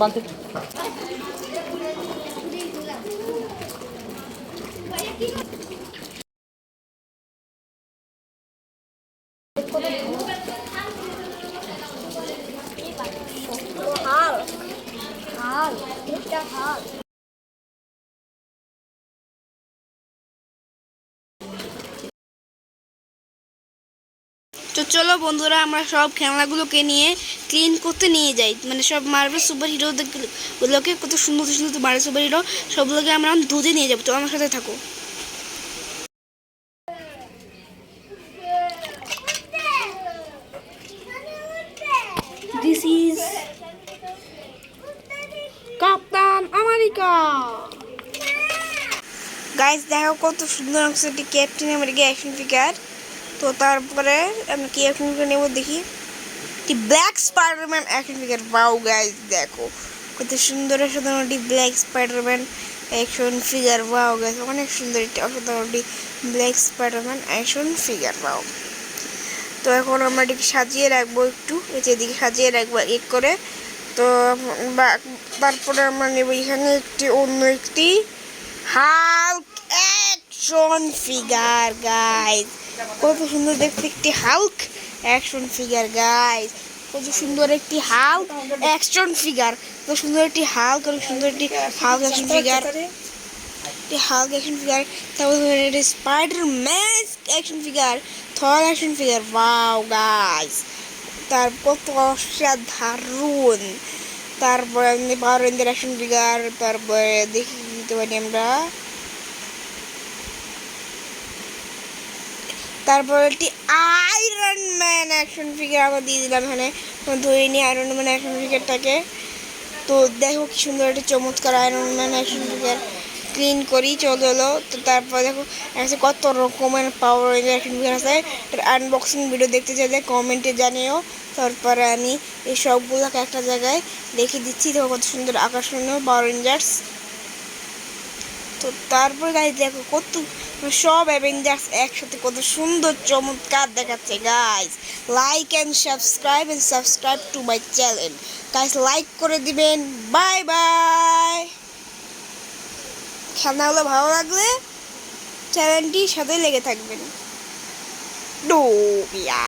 বালতি তো চলো বন্ধুরা, আমরা সব খেলনাগুলোকে নিয়ে ক্লিন করতে নিয়ে যাই। মানে সব মার্বেল সুপার হিরোগুলোকে, কত সুন্দর সুন্দর মার্বেল সুপার হিরো সবগুলোকে আমরা ধুতে নিয়ে যাবো। তো আমার সাথে থাকো। This is captain America. Guys দেখো কত সুন্দর একটি ক্যাপ্টেন আমেরিকা অ্যাকশন ফিগার। তো তারপরে আমি কি অ্যাকশন ফিগার নেবো দেখি, একটি black Spiderman action figure. Wow guys দেখো কত সুন্দর অসাধারণ একটি black Spiderman action figure. Wow guys অনেক সুন্দর একটি অসাধারণ একটি black Spiderman action figure. Wow. তো এখন আমরা এটিকে সাজিয়ে রাখবো, একটু এদিকে সাজিয়ে রাখবো এক করে। তো তারপরে আমরা নেব এখানে অন্য একটি হাল্ক অ্যাকশন ফিগার। গাইস কত সুন্দর দেখতে একটি হাল্ক অ্যাকশন ফিগার। গাইস কত সুন্দর একটি হাল্ক অ্যাকশন ফিগার, কত সুন্দর একটি হাল্ক, কত সুন্দর একটি হাল্ক অ্যাকশন ফিগার, একটি হাল্ক অ্যাকশন ফিগার। তারপর একটি স্পাইডারম্যান অ্যাকশন ফিগার, থর অ্যাকশন ফিগার। ওয়াও গাইস তার কত অসাধারণ। তারপরে পাওয়ার রেঞ্জার অ্যাকশন ফিগার, তারপরে দেখি দিতে পারি আমরা। তারপর একটি আয়রন ম্যান অ্যাকশন ফিগার আমরা দিয়ে দিলাম এখানে, ধরে নিই আয়রন ম্যান অ্যাকশন ফিগারটাকে। তো দেখো কি সুন্দর একটা চমৎকার iron man action figure. Clean করি চলো। তো তারপর দেখো এখানে কত রকমের পাওয়ার রেঞ্জার অ্যাকশন ফিগার আছে। এর আনবক্সিং ভিডিও দেখতে চাইলে কমেন্টে জানিও। তারপরে আমি এই সবগুলোকে একটা জায়গায় রেখে দিচ্ছি। দেখো কত সুন্দর আকর্ষণীয় পাওয়ার রেঞ্জার্স। তো তারপর গাইজ দেখো কত সব অ্যাভেঞ্জার্স একসাথে কত সুন্দর চমৎকার দেখাচ্ছে guys. Like and subscribe to my channel guys, like করে দিবেন। Bye bye. খেলনাগুলো ভালো লাগলে চ্যানেলটির সাথে লেগে থাকবেন। ডো